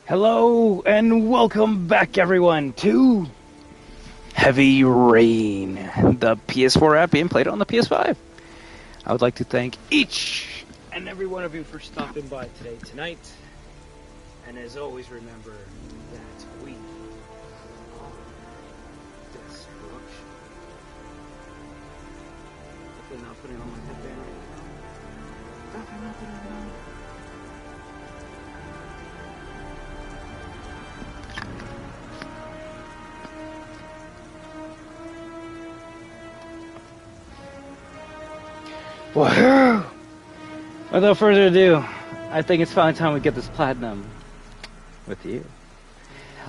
Hello and welcome back everyone to Heavy Rain, the PS4 app being played on the PS5. I would like to thank each and every one of you for stopping by tonight. And as always, remember that we are destruction. Definitely not putting on my headband right now. Definitely not putting it on. WAHOO! Without further ado, I think it's finally time we get this platinum with you.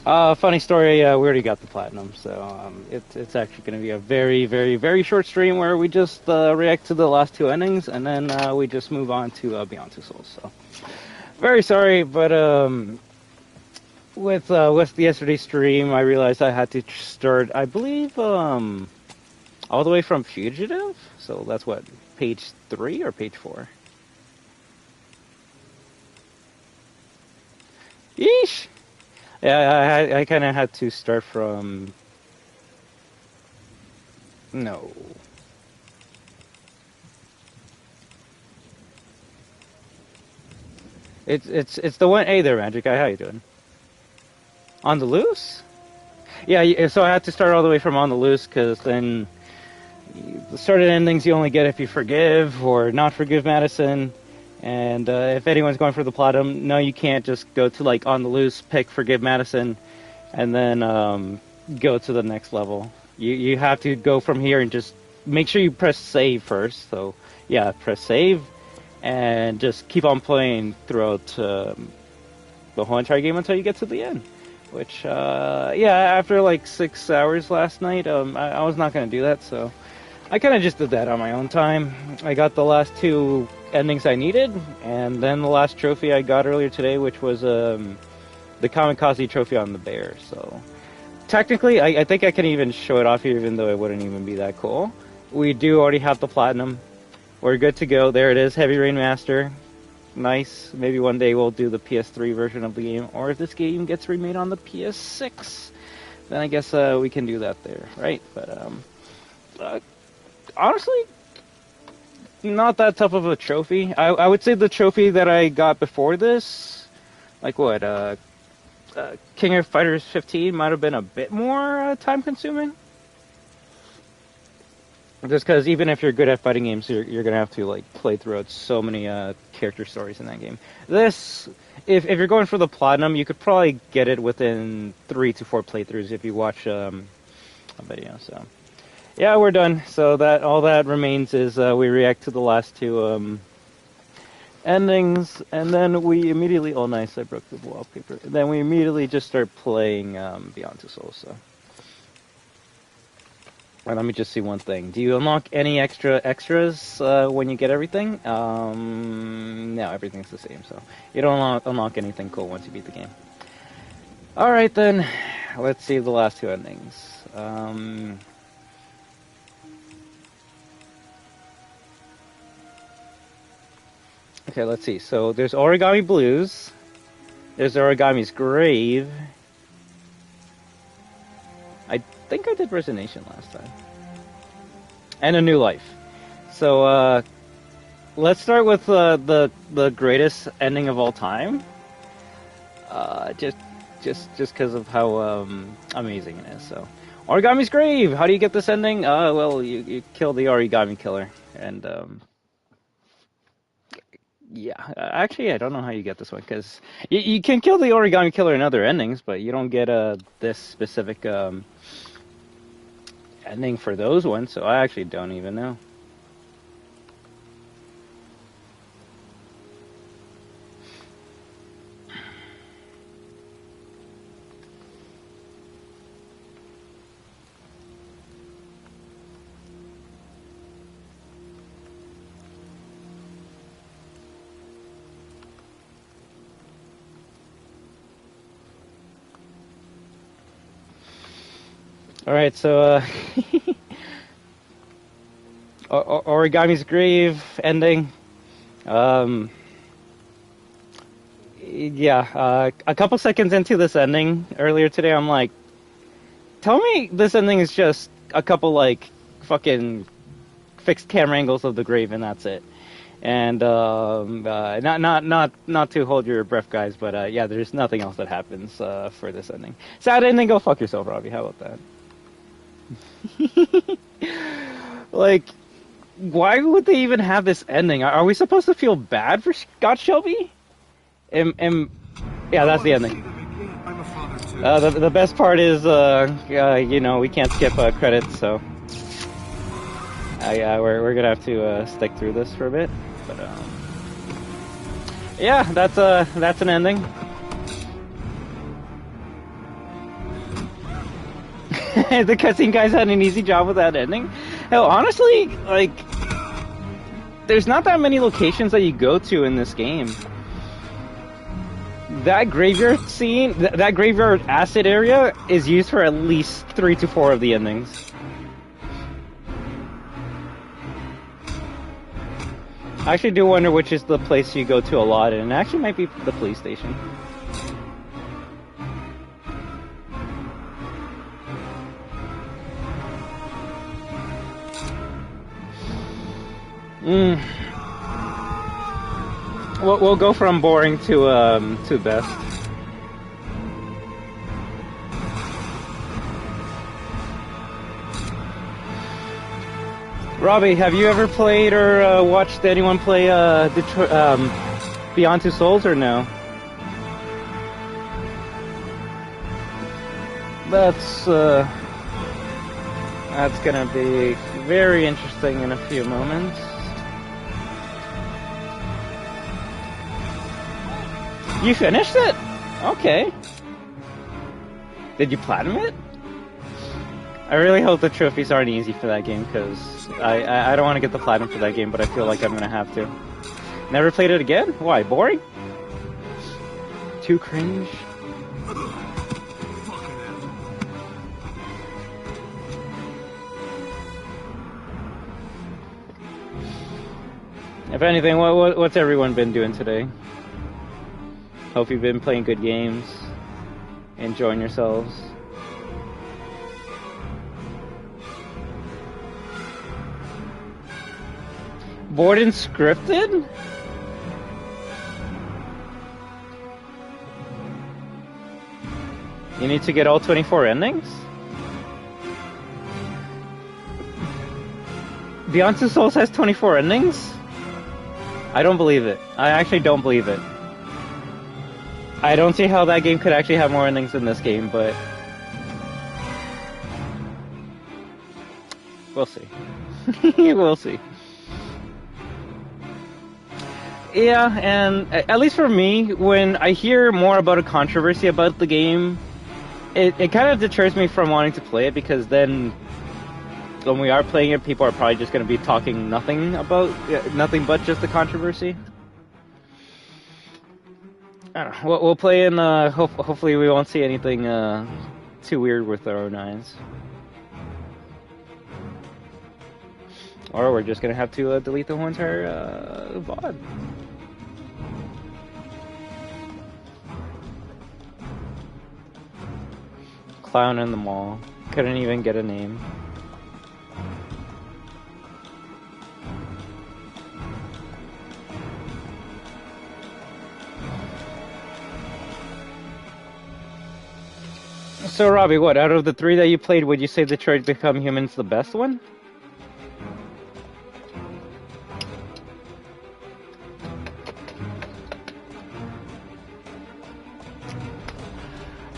Funny story, we already got the platinum, so it's actually going to be a very, very, very short stream where we just react to the last two endings, and then we just move on to Beyond Two Souls. So, very sorry, but with yesterday's stream, I realized I had to start, I believe, all the way from Fugitive, so that's what, page 3 or page 4? Yeesh! Yeah, I kind of had to start from... No. It's the one... Hey there, Magic Guy, how you doing? On the Loose? Yeah, so I had to start all the way from On the Loose, because then... The started endings you only get if you forgive or not forgive Madison, and if anyone's going for the platinum, no, you can't just go to like On the Loose, pick forgive Madison, and then go to the next level. You have to go from here and just make sure you press save first. So yeah, press save and just keep on playing throughout the whole entire game until you get to the end. Which yeah, after like 6 hours last night, I was not gonna do that, so. I kind of just did that on my own time. I got the last two endings I needed, and then the last trophy I got earlier today, which was the Kamikaze trophy on the bear. So technically, I think I can even show it off here, even though it wouldn't even be that cool. We do already have the platinum. We're good to go. There it is, Heavy Rain Master. Nice. Maybe one day we'll do the PS3 version of the game, or if this game gets remade on the PS6, then I guess we can do that there, right? But honestly, not that tough of a trophy. I would say the trophy that I got before this, like what, King of Fighters 15 might have been a bit more time-consuming. Just because even if you're good at fighting games, you're going to have to like play throughout so many character stories in that game. This, if you're going for the platinum, you could probably get it within 3 to 4 playthroughs if you watch a video, so... Yeah, we're done. So that all that remains is we react to the last two endings, and then we immediately... Oh, nice, I broke the wallpaper. And then we immediately just start playing Beyond Two Souls, so... And let me just see one thing. Do you unlock any extras when you get everything? No, everything's the same, so... You don't unlock anything cool once you beat the game. Alright then, let's see the last two endings. Okay, let's see. So there's Origami Blues. There's Origami's Grave. I think I did Resignation last time. And A New Life. So let's start with the greatest ending of all time. Just because of how amazing it is. So Origami's Grave. How do you get this ending? Well, you kill the Origami Killer, and yeah, actually, I don't know how you get this one, because you can kill the Origami Killer in other endings, but you don't get this specific ending for those ones, so I actually don't even know. Alright, so, Origami's Grave ending. Yeah, a couple seconds into this ending earlier today, I'm like, tell me this ending is just a couple like fucking fixed camera angles of the grave and that's it. And not to hold your breath, guys, but yeah, there's nothing else that happens for this ending. Sad ending. Go fuck yourself, Robbie. How about that? Like, why would they even have this ending? Are we supposed to feel bad for Scott Shelby? Yeah, that's the ending. The best part is, you know, we can't skip credits, so yeah, we're gonna have to stick through this for a bit. But yeah, that's an ending. The cutscene guys had an easy job with that ending. Hell, honestly, like, there's not that many locations that you go to in this game. That graveyard scene, that graveyard acid area, is used for at least 3 to 4 of the endings. I actually do wonder which is the place you go to a lot, and it actually might be the police station. We'll go from boring to best. Robbie, have you ever played or watched anyone play Beyond Two Souls or no? That's gonna be very interesting in a few moments. You finished it? Okay. Did you platinum it? I really hope the trophies aren't easy for that game, because I don't want to get the platinum for that game, but I feel like I'm going to have to. Never played it again? Why? Boring? Too cringe? If anything, what's everyone been doing today? Hope you've been playing good games, enjoying yourselves. Bored and scripted? You need to get all 24 endings? Beyond Two Souls has 24 endings? I don't believe it. I actually don't believe it. I don't see how that game could actually have more endings than this game, but we'll see. We'll see. Yeah, and at least for me, when I hear more about a controversy about the game, it kind of deters me from wanting to play it, because then when we are playing it, people are probably just going to be talking nothing but just the controversy. I don't know. We'll play in. Hopefully, we won't see anything too weird with our own eyes, or we're just gonna have to delete the whole entire VOD. Clown in the mall. Couldn't even get a name. So, Robbie, what, out of the 3 that you played, would you say Detroit Become Human's the best one?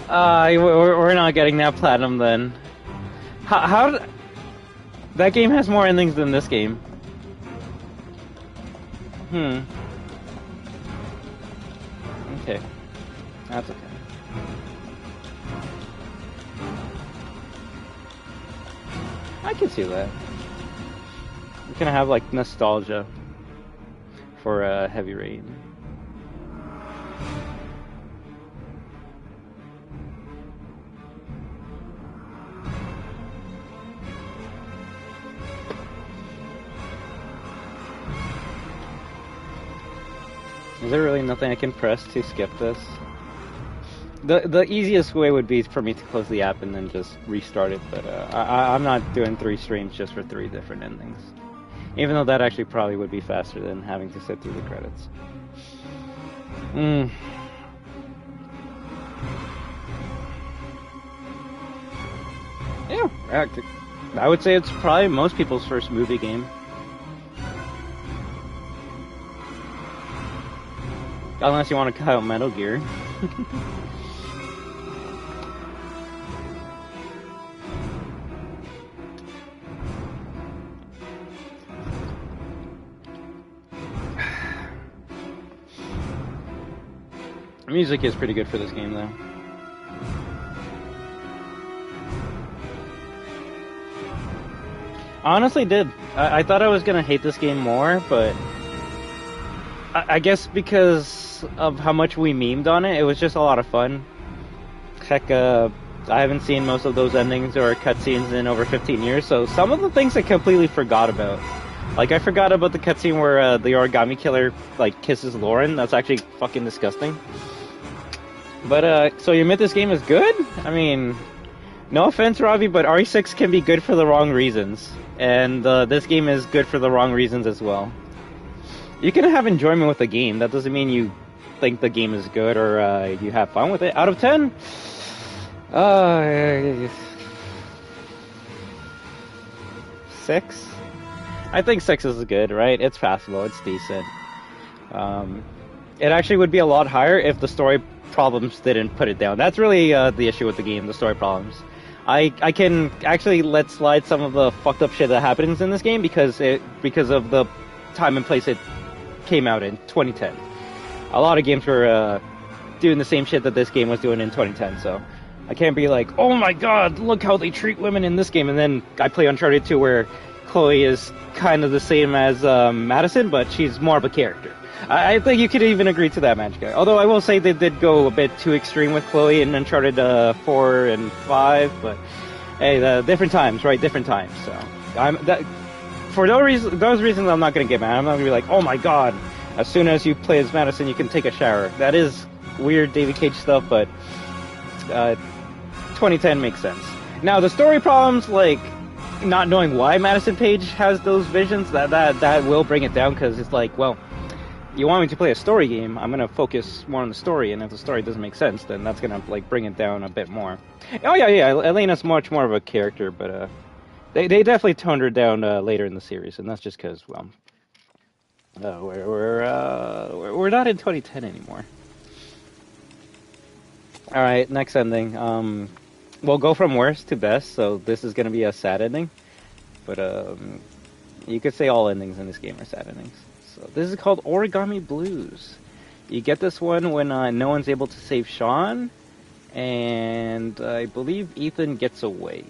We're not getting that platinum then. How that game has more endings than this game. Okay. That's okay. I can see that. You're gonna have like nostalgia for Heavy Rain. Is there really nothing I can press to skip this? The easiest way would be for me to close the app and then just restart it, but I'm not doing 3 streams just for 3 different endings. Even though that actually probably would be faster than having to sit through the credits. Yeah, I would say it's probably most people's first movie game. Unless you want to count Metal Gear. Music is pretty good for this game, though. I honestly did. I thought I was gonna hate this game more, but I guess because of how much we memed on it, it was just a lot of fun. Heck, I haven't seen most of those endings or cutscenes in over 15 years, so some of the things I completely forgot about. Like, I forgot about the cutscene where the origami killer, like, kisses Lauren. That's actually fucking disgusting. But, so you admit this game is good? I mean, no offense, Robbie, but RE6 can be good for the wrong reasons. And this game is good for the wrong reasons as well. You can have enjoyment with the game. That doesn't mean you think the game is good or you have fun with it. Out of 10? 6? I think 6 is good, right? It's passable. It's decent. It actually would be a lot higher if the story problems didn't put it down. That's really the issue with the game, the story problems. I can actually let slide some of the fucked up shit that happens in this game because of the time and place it came out in 2010. A lot of games were doing the same shit that this game was doing in 2010, so I can't be like, oh my god, look how they treat women in this game, and then I play Uncharted 2 where Chloe is kind of the same as Madison, but she's more of a character. I think you could even agree to that, Magic Guy. Although I will say they did go a bit too extreme with Chloe in Uncharted 4 and 5, but hey, different times, right? Different times. So for those reasons, I'm not gonna get mad. I'm not gonna be like, oh my god, as soon as you play as Madison, you can take a shower. That is weird David Cage stuff, but 2010 makes sense. Now the story problems, like not knowing why Madison Page has those visions, that will bring it down, because it's like, well, you want me to play a story game, I'm gonna focus more on the story, and if the story doesn't make sense, then that's gonna like bring it down a bit more. Oh yeah, Elena's much more of a character, but they definitely toned her down later in the series, and that's just because, well, we're not in 2010 anymore. All right, next ending. We'll go from worst to best, so this is gonna be a sad ending, but you could say all endings in this game are sad endings. So this is called Origami Blues. You get this one when no one's able to save Sean, and I believe Ethan gets away.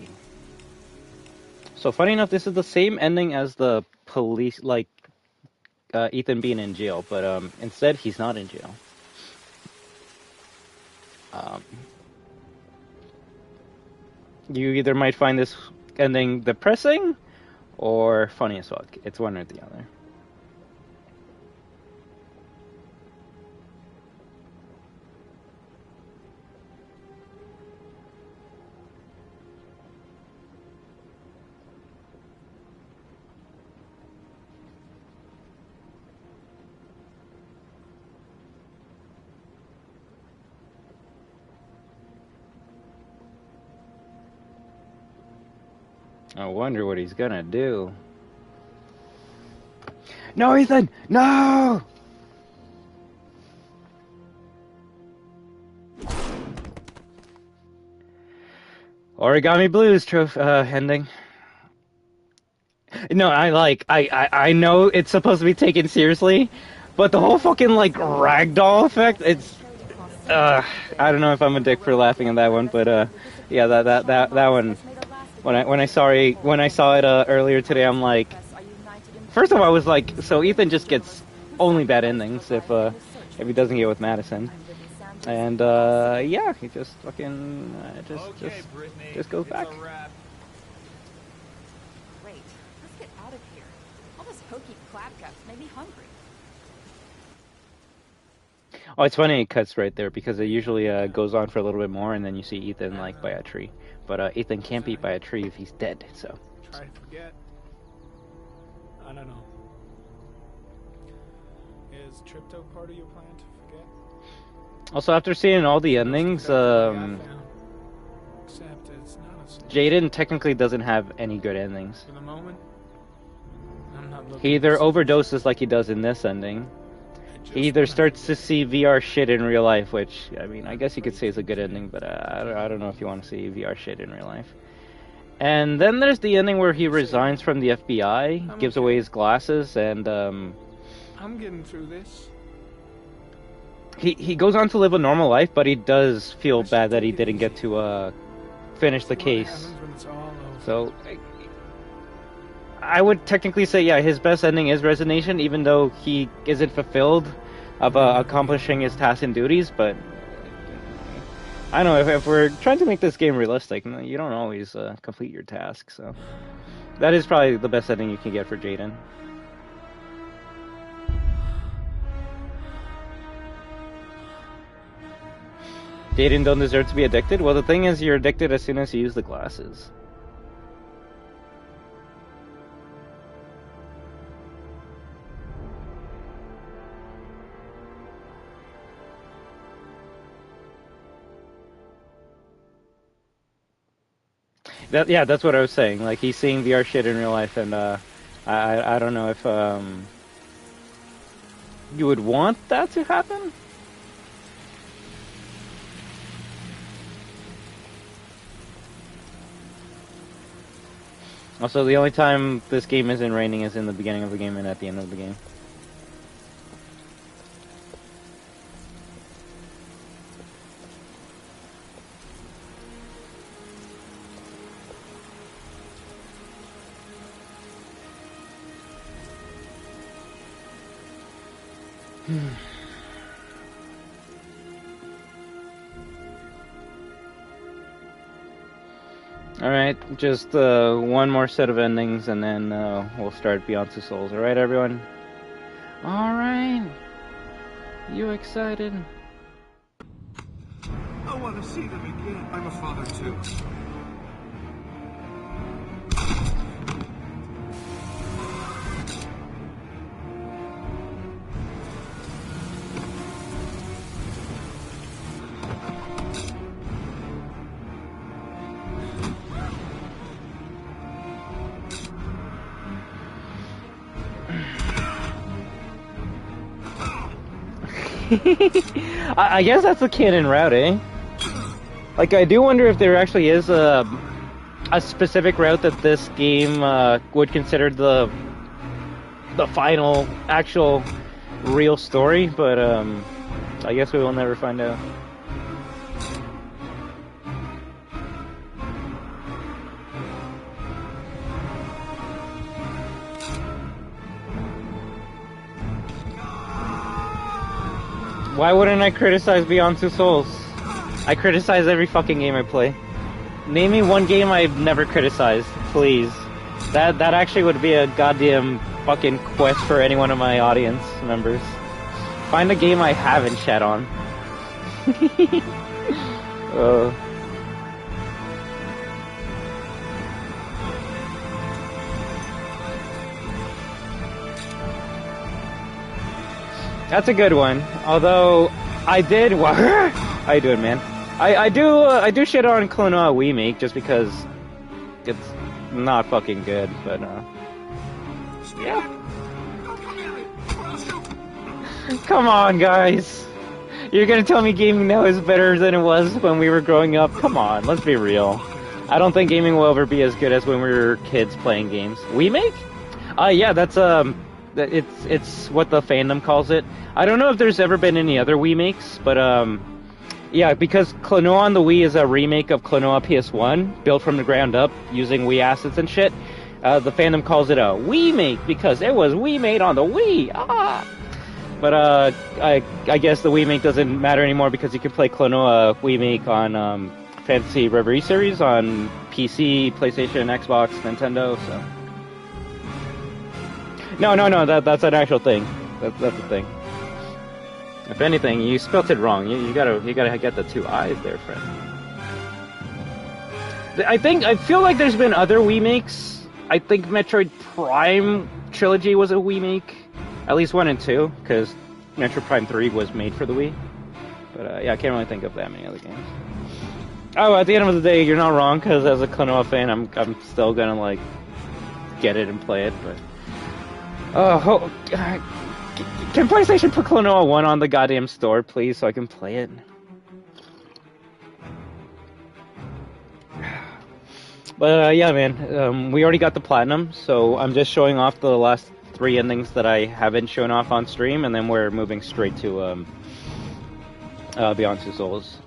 So funny enough, this is the same ending as the police, like Ethan being in jail, but instead he's not in jail. You either might find this ending depressing or funny as fuck. It's one or the other. I wonder what he's gonna do. No, Ethan! No! Origami Blues ending. No, I know it's supposed to be taken seriously, but the whole fucking like ragdoll effect, it's I don't know if I'm a dick for laughing at that one, but yeah, that one. When I saw it earlier today, I'm like, first of all, I was like, so Ethan just gets only bad endings if he doesn't get with Madison, and yeah, he just fucking just goes back. Great, let's get out of here. All this hokey clap guts made me hungry. Oh, it's funny it cuts right there because it usually goes on for a little bit more, and then you see Ethan like by a tree. But Ethan can't be by a tree if he's dead. So. Try to forget. I don't know. Is Tripto part of your plan to forget? Also, after seeing all the endings, Except it's not a solution. Jaden technically doesn't have any good endings. For the moment, I'm not looking. He either overdoses like he does in this ending. He either starts to see VR shit in real life, which, I mean, I guess you could say is a good ending, but I don't know if you want to see VR shit in real life. And then there's the ending where he resigns from the FBI, gives away his glasses, and I'm getting through this. He goes on to live a normal life, but he does feel bad that he didn't get to finish the case. So I would technically say, yeah, his best ending is Resignation, even though he isn't fulfilled of accomplishing his tasks and duties. But I don't know, if we're trying to make this game realistic, you don't always complete your tasks. So that is probably the best ending you can get for Jaden. Jaden don't deserve to be addicted? Well, the thing is, you're addicted as soon as you use the glasses. Yeah, that's what I was saying. Like, he's seeing VR shit in real life, and I don't know if you would want that to happen? Also, the only time this game isn't raining is in the beginning of the game and at the end of the game. Alright, just one more set of endings and then we'll start Beyond Two Souls. Alright, everyone? Alright. You excited? I want to see them again. I'm a father too. I guess that's the canon route, eh? Like, I do wonder if there actually is a specific route that this game would consider the final, actual, real story, but I guess we will never find out. Why wouldn't I criticize Beyond Two Souls? I criticize every fucking game I play. Name me one game I've never criticized, please. That actually would be a goddamn fucking quest for any one of my audience members. Find a game I haven't shat on. That's a good one. Although I did. How you doing, man? I do shit on Klaw-Naw remake just because it's not fucking good. But yeah. Come on, guys. You're gonna tell me gaming now is better than it was when we were growing up? Come on, let's be real. I don't think gaming will ever be as good as when we were kids playing games. Remake? Yeah, that's it's what the fandom calls it. I don't know if there's ever been any other remakes, but yeah, because Klaw-Naw on the Wii is a remake of Klaw-Naw PS1, built from the ground up using Wii assets and shit. The fandom calls it a remake because it was remade on the Wii. Ah. But I guess the remake doesn't matter anymore because you can play Klaw-Naw remake on Fantasy Reverie series on PC, PlayStation, Xbox, Nintendo. So. No, that's an actual thing. That's a thing. If anything, you spelt it wrong. You gotta get the 2 eyes there, friend. I feel like there's been other remakes. I think Metroid Prime Trilogy was a remake, at least 1 and 2, because Metroid Prime 3 was made for the Wii. But yeah, I can't really think of that many other games. Oh, at the end of the day, you're not wrong, because as a Klaw-Naw fan, I'm still gonna like get it and play it. But can PlayStation put Klaw-Naw 1 on the goddamn store, please, so I can play it? But yeah, man, we already got the platinum, so I'm just showing off the last 3 endings that I haven't shown off on stream, and then we're moving straight to Beyond Two Souls.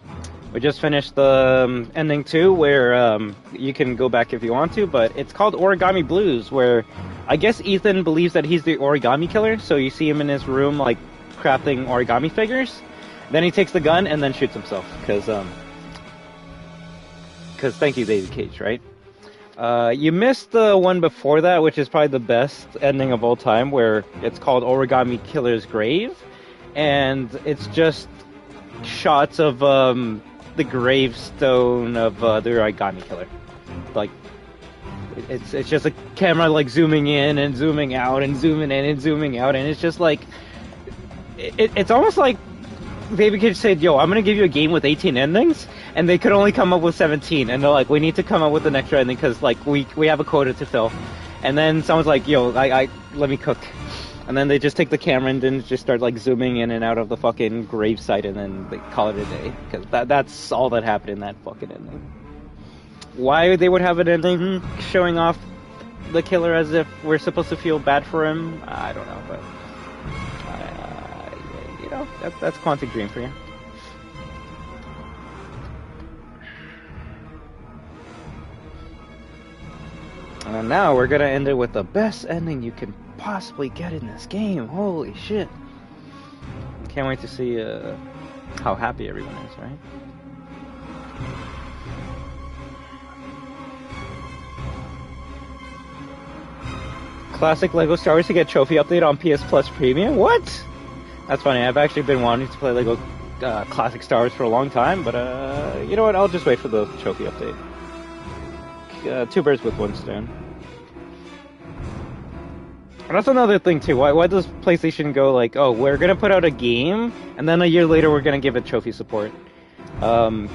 We just finished the ending 2, where you can go back if you want to, but it's called Origami Blues, where I guess Ethan believes that he's the origami killer, so you see him in his room, like, crafting origami figures. Then he takes the gun and then shoots himself, because thank you, David Cage, right? You missed the one before that, which is probably the best ending of all time, where it's called Origami Killer's Grave, and it's just shots of the gravestone of the origami killer. Like, it's just a camera like zooming in and zooming out and zooming in and zooming out, and it's just like it's almost like David Cage said, "Yo, I'm gonna give you a game with 18 endings," and they could only come up with 17, and they're like, "We need to come up with an extra ending because like we have a quota to fill." And then someone's like, "Yo, I let me cook," and then they just take the camera and then just start like zooming in and out of the fucking gravesite, and then they call it a day because that's all that happened in that fucking ending. Why they would have an ending showing off the killer as if we're supposed to feel bad for him, I don't know, but you know, that's Quantic Dream for you. And now we're gonna end it with the best ending you can possibly get in this game. Holy shit! Can't wait to see how happy everyone is, right? Classic Lego Star Wars to get trophy update on PS Plus Premium? What? That's funny. I've actually been wanting to play Lego Classic Star Wars for a long time, but you know what? I'll just wait for the trophy update. 2 birds with 1 stone. And that's another thing too. Why does PlayStation go like, oh, we're gonna put out a game, and then a year later we're gonna give it trophy support? The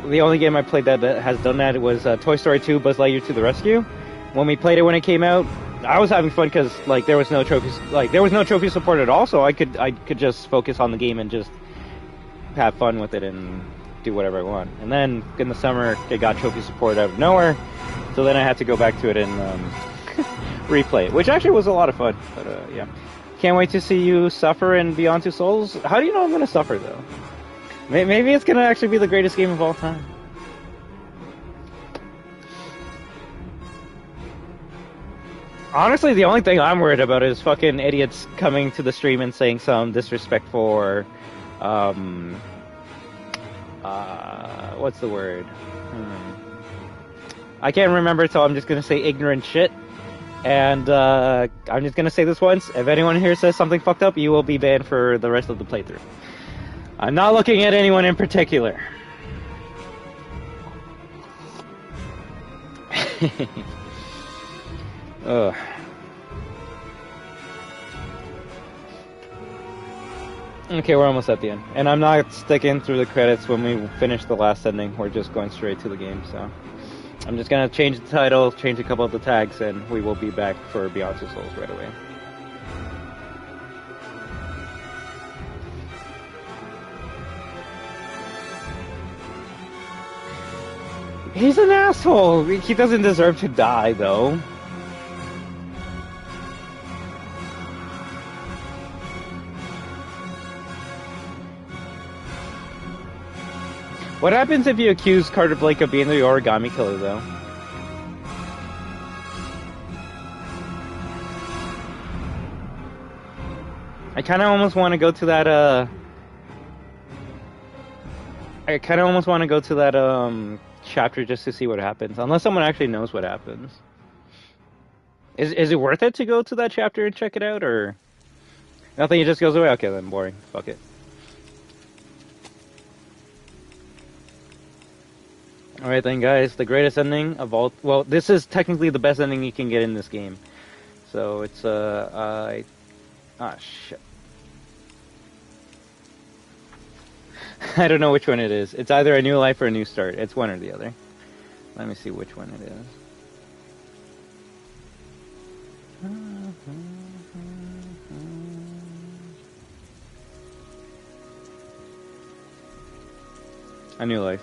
only game I played that has done that was Toy Story 2: Buzz Lightyear to the Rescue. When we played it when it came out, I was having fun because like there was no trophies, like there was no trophy support at all, so I could just focus on the game and just have fun with it and do whatever I want. And then in the summer, it got trophy support out of nowhere, so then I had to go back to it and replay it, which actually was a lot of fun. But yeah, can't wait to see you suffer in Beyond Two Souls. How do you know I'm gonna suffer though? Maybe it's gonna actually be the greatest game of all time. Honestly, the only thing I'm worried about is fucking idiots coming to the stream and saying some disrespectful or, what's the word? I can't remember, so I'm just gonna say ignorant shit. And, I'm just gonna say this once. If anyone here says something fucked up, you will be banned for the rest of the playthrough. I'm not looking at anyone in particular. Ugh. Okay, we're almost at the end. And I'm not sticking through the credits when we finish the last ending. We're just going straight to the game, so... I'm just gonna change the title, change a couple of the tags, and we will be back for Beyond Two Souls right away. He's an asshole! He doesn't deserve to die, though. What happens if you accuse Carter Blake of being the origami killer, though? I kind of almost want to go to that, chapter just to see what happens. Unless someone actually knows what happens. Is it worth it to go to that chapter and check it out, or... Nothing, it just goes away? Okay, then boring. Fuck it. Alright then, guys, the greatest ending of all... Well, this is technically the best ending you can get in this game. So, it's, ah, shit. I don't know which one it is. It's either a new life or a new start. It's one or the other. Let me see which one it is. A new life.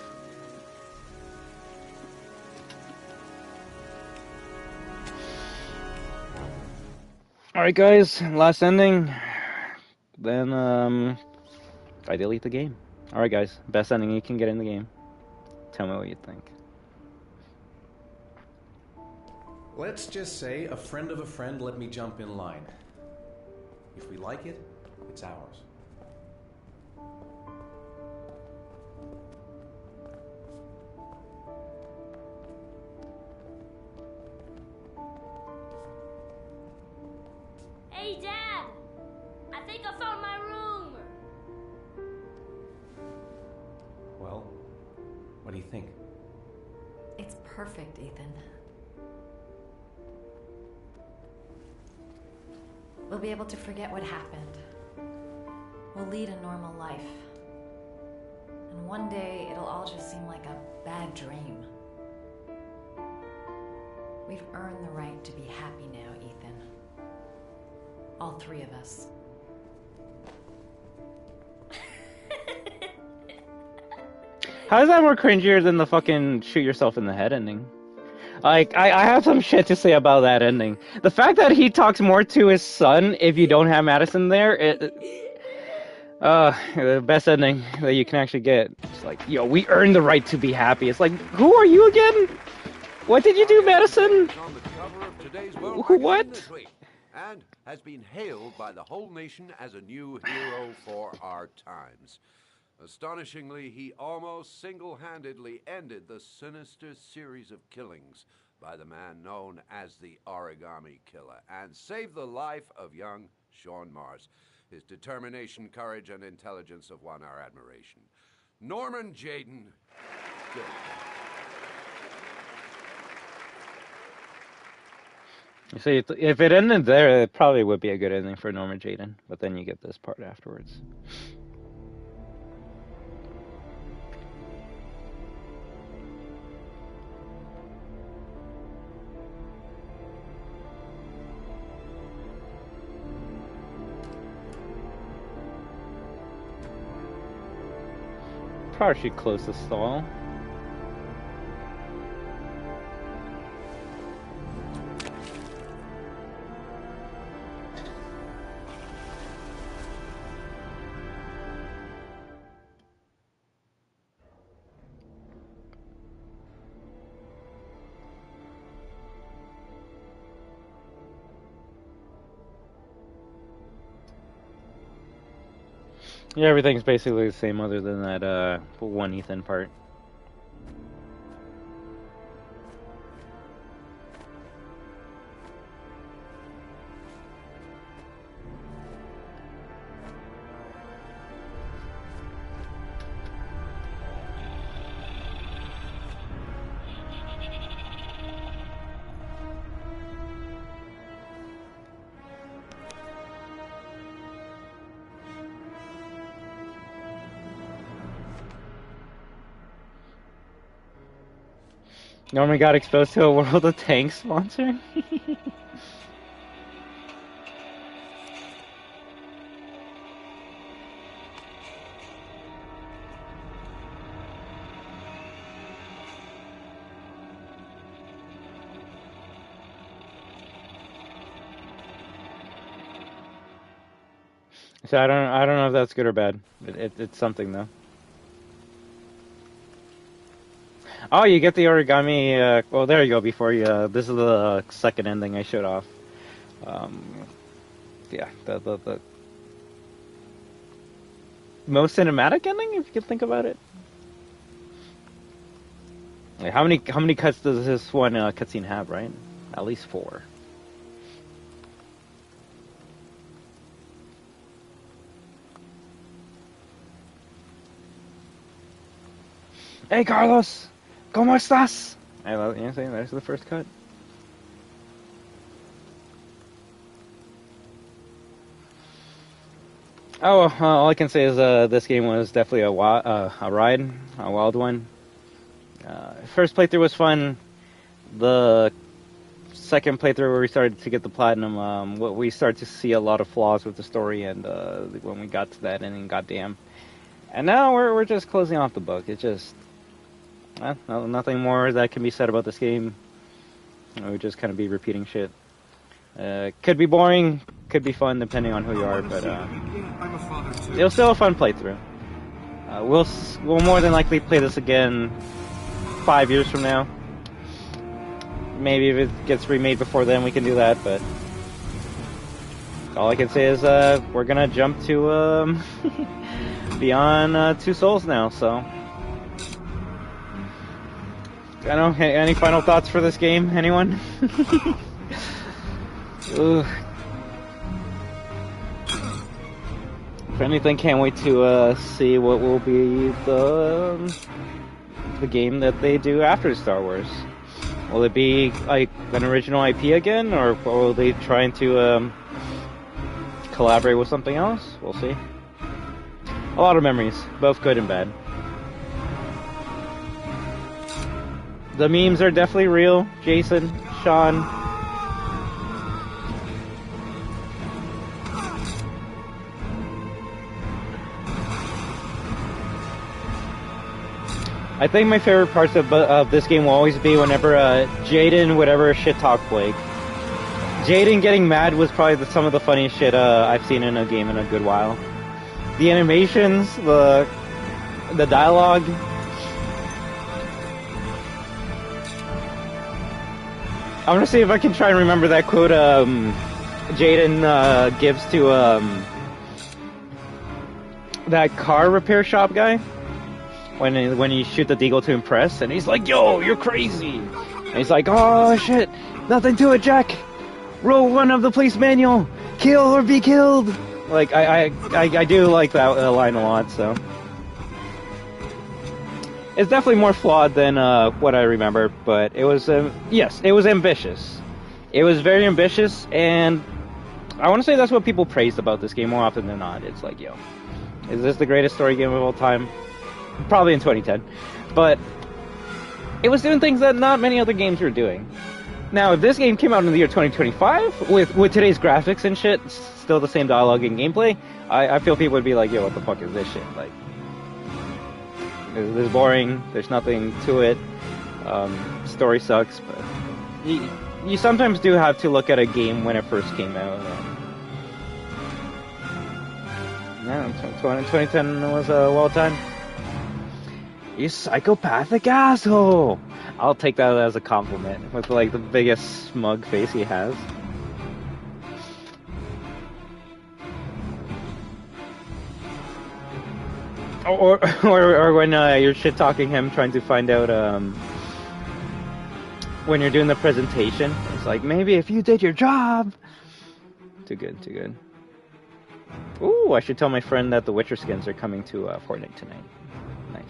Alright guys, last ending. Then, I delete the game. Alright guys, best ending you can get in the game. Tell me what you think. Let's just say a friend of a friend let me jump in line. If we like it, it's ours. Hey, Dad! I think I found my room! Well, what do you think? It's perfect, Ethan. We'll be able to forget what happened. We'll lead a normal life. And one day, it'll all just seem like a bad dream. We've earned the right to be happy now, Ethan. All three of us. How is that more cringier than the fucking shoot yourself in the head ending? Like, I have some shit to say about that ending. The fact that he talks more to his son if you don't have Madison there, the best ending that you can actually get. It's like, yo, we earned the right to be happy. It's like, who are you again? What did you do, Madison? What? And has been hailed by the whole nation as a new hero for our times. Astonishingly, he almost single-handedly ended the sinister series of killings by the man known as the Origami Killer and saved the life of young Sean Mars. His determination, courage, and intelligence have won our admiration. Norman Jayden, good. You see, if it ended there, it probably would be a good ending for Norman Jayden, but then you get this part afterwards. Probably should close the stall. Yeah, everything's basically the same other than that one Ethan part. Norman got exposed to a World of Tanks sponsor? So I don't know if that's good or bad. It's something though. Oh, you get the origami. Well, there you go. Before you, this is the second ending I showed off. Yeah, the most cinematic ending, if you can think about it. Like, how many cuts does this one cutscene have? Right, at least 4. Hey, Carlos! ¿Cómo estás? I love it. You know what I'm saying? There's the first cut. Oh, all I can say is this game was definitely a ride, a wild one. First playthrough was fun. The second playthrough where we started to get the platinum, we started to see a lot of flaws with the story, and when we got to that ending, goddamn. And now we're just closing off the book. It's just nothing more that can be said about this game. We just kind of be repeating shit. Could be boring, could be fun depending on who you are, but I'm a father too. it was still a fun playthrough. We'll more than likely play this again 5 years from now. Maybe if it gets remade before then, we can do that, but all I can say is we're gonna jump to Beyond Two Souls now, so I don't know, any final thoughts for this game, anyone? Ugh. If anything, can't wait to see what will be the game that they do after Star Wars. Will it be like an original IP again, or will they trying to collaborate with something else? We'll see. A lot of memories, both good and bad. The memes are definitely real. Jason, Sean. I think my favorite parts of this game will always be whenever Jaden would ever shit talk Blake. Jaden getting mad was probably some of the funniest shit I've seen in a game in a good while. The animations, the dialogue. I want to see if I can try and remember that quote Jaden gives to that car repair shop guy. When you shoot the deagle to impress, and he's like, "Yo, you're crazy," and he's like, "Oh shit, nothing to it, Jack. Rule 1 of the police manual: kill or be killed." Like I do like that line a lot. So it's definitely more flawed than what I remember, but it was yes, it was ambitious. It was very ambitious, and I want to say that's what people praised about this game more often than not. It's like, yo, is this the greatest story game of all time? Probably in 2010, but it was doing things that not many other games were doing. Now, if this game came out in the year 2025 with today's graphics and shit, still the same dialogue and gameplay, I feel people would be like, "Yo, what the fuck is this shit?" Like, this is boring. There's nothing to it. Story sucks, but you sometimes do have to look at a game when it first came out. Yeah, 2010 was a well time. You psychopathic asshole! I'll take that as a compliment, with like the biggest smug face he has. Or when you're shit talking him, trying to find out when you're doing the presentation, it's like, maybe if you did your job. Too good, too good. Ooh, I should tell my friend that the Witcher skins are coming to Fortnite tonight. Nice.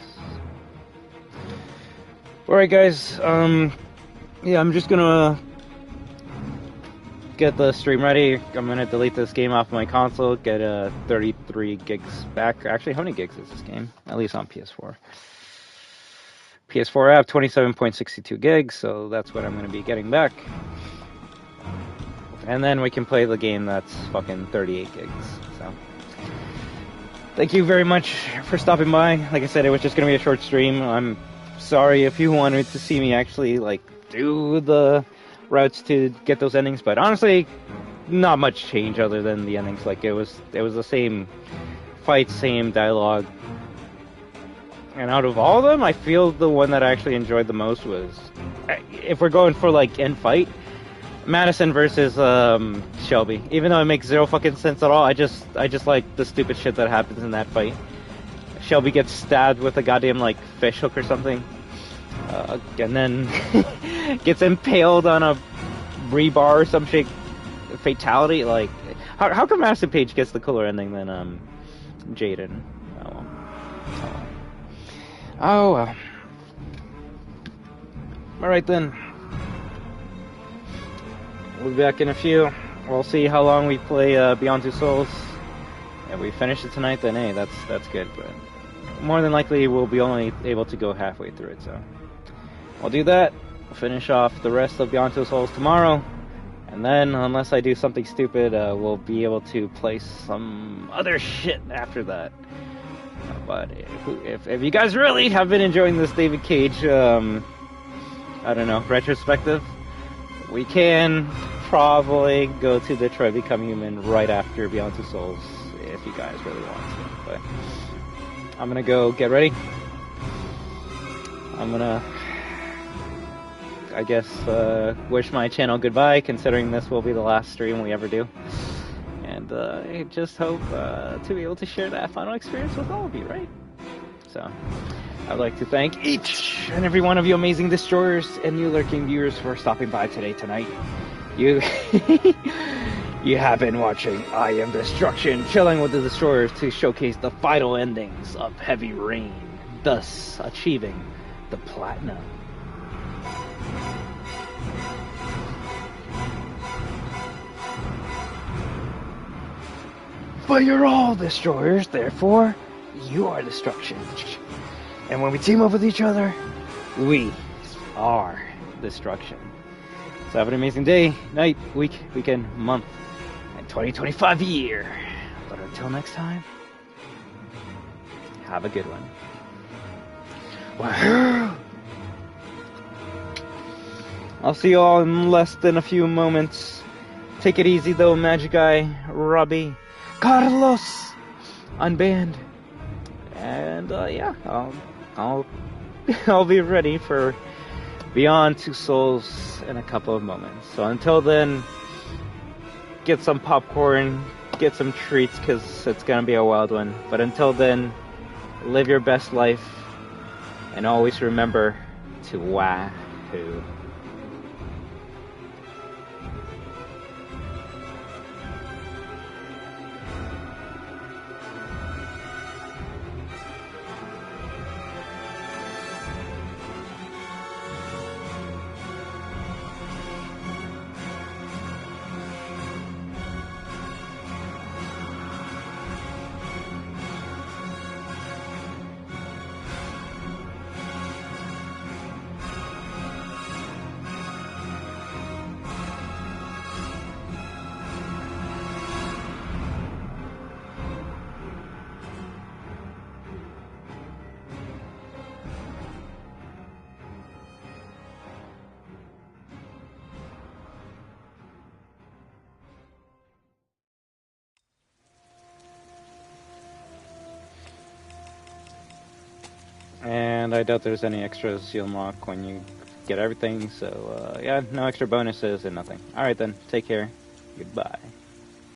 Alright guys, yeah, I'm just gonna get the stream ready. I'm gonna delete this game off my console, get 33 gigs back. Actually, how many gigs is this game? At least on PS4. PS4 app, 27.62 gigs, so that's what I'm gonna be getting back. And then we can play the game that's fucking 38 gigs, so. Thank you very much for stopping by. Like I said, it was just gonna be a short stream. I'm sorry if you wanted to see me actually like do the routes to get those endings, but honestly, not much change other than the endings. Like it was the same fight, same dialogue. And out of all of them, I feel the one that I actually enjoyed the most was, if we're going for like end fight, Madison versus Shelby. Even though it makes zero fucking sense at all, I just like the stupid shit that happens in that fight. Shelby gets stabbed with a goddamn like fish hook or something, and then gets impaled on a rebar or some shit. Fatality. Like, how come Madison Page gets the cooler ending than Jaden? Oh well. Alright then. We'll be back in a few. We'll see how long we play Beyond Two Souls. If we finish it tonight, then hey, that's good. But more than likely, we'll be only able to go halfway through it. So we'll do that. We'll finish off the rest of Beyond Two Souls tomorrow. And then, unless I do something stupid, we'll be able to play some other shit after that. But if you guys really have been enjoying this David Cage, I don't know, retrospective, we can probably go to Detroit Become Human right after Beyond Two Souls, if you guys really want to. But I'm gonna go get ready. I'm gonna, I guess, wish my channel goodbye, considering this will be the last stream we ever do. And I just hope to be able to share that final experience with all of you, right? So, I'd like to thank each and every one of you amazing destroyers and you lurking viewers for stopping by tonight. You you have been watching I Am Destruction, chilling with the destroyers to showcase the final endings of Heavy Rain, thus achieving the platinum. But you're all destroyers, therefore, you are destruction. And when we team up with each other, we are destruction. So have an amazing day, night, week, weekend, month, and 2025 year. But until next time, have a good one. WAHOO! I'll see you all in less than a few moments. Take it easy though, Magic Guy, Robbie, Carlos, Unbanned, and yeah, I'll be ready for Beyond Two Souls in a couple of moments. So until then, get some popcorn, get some treats, because it's gonna be a wild one. But until then, live your best life, and always remember to WAHOO. And I doubt there's any extras you unlock when you get everything, so yeah, no extra bonuses and nothing. Alright then, take care, goodbye.